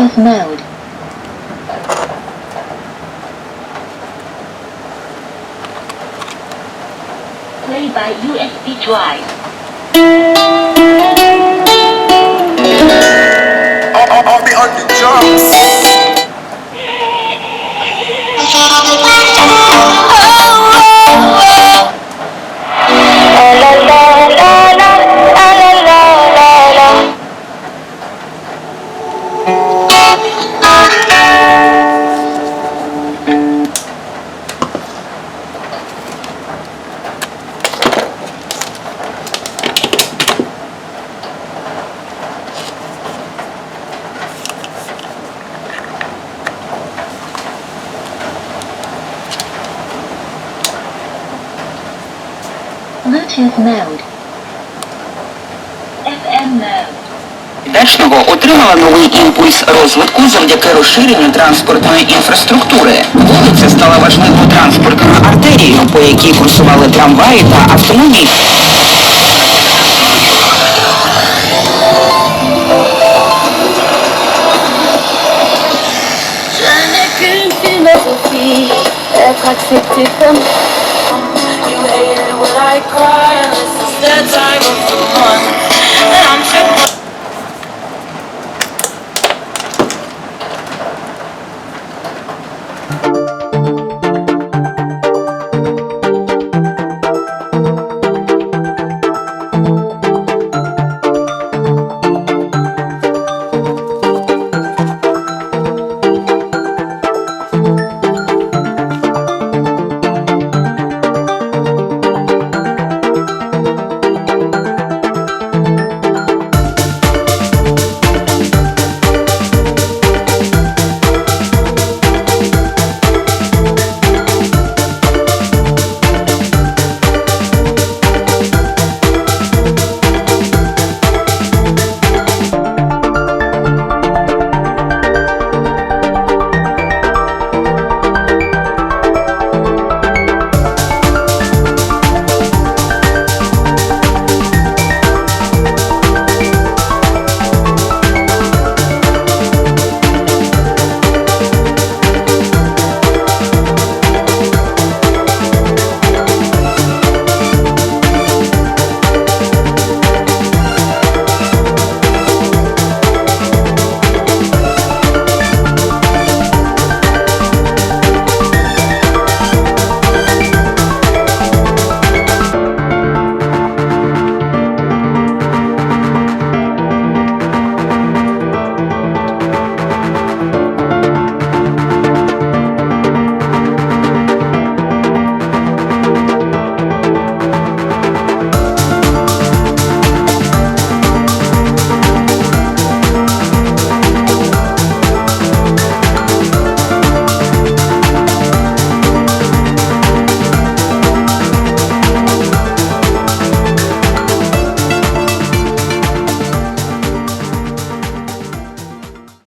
Bluetooth mode. Play by USB drive. I'll be on the drums. Bluetooth mode. FM mode. Дачного отримала новий імпульс розвитку завдяки розширенню транспортної інфраструктури. Вулиця стала важливою транспортною артерією, по якій курсували трамваї та автомобілі. You hated when I cried, this is the time of the month.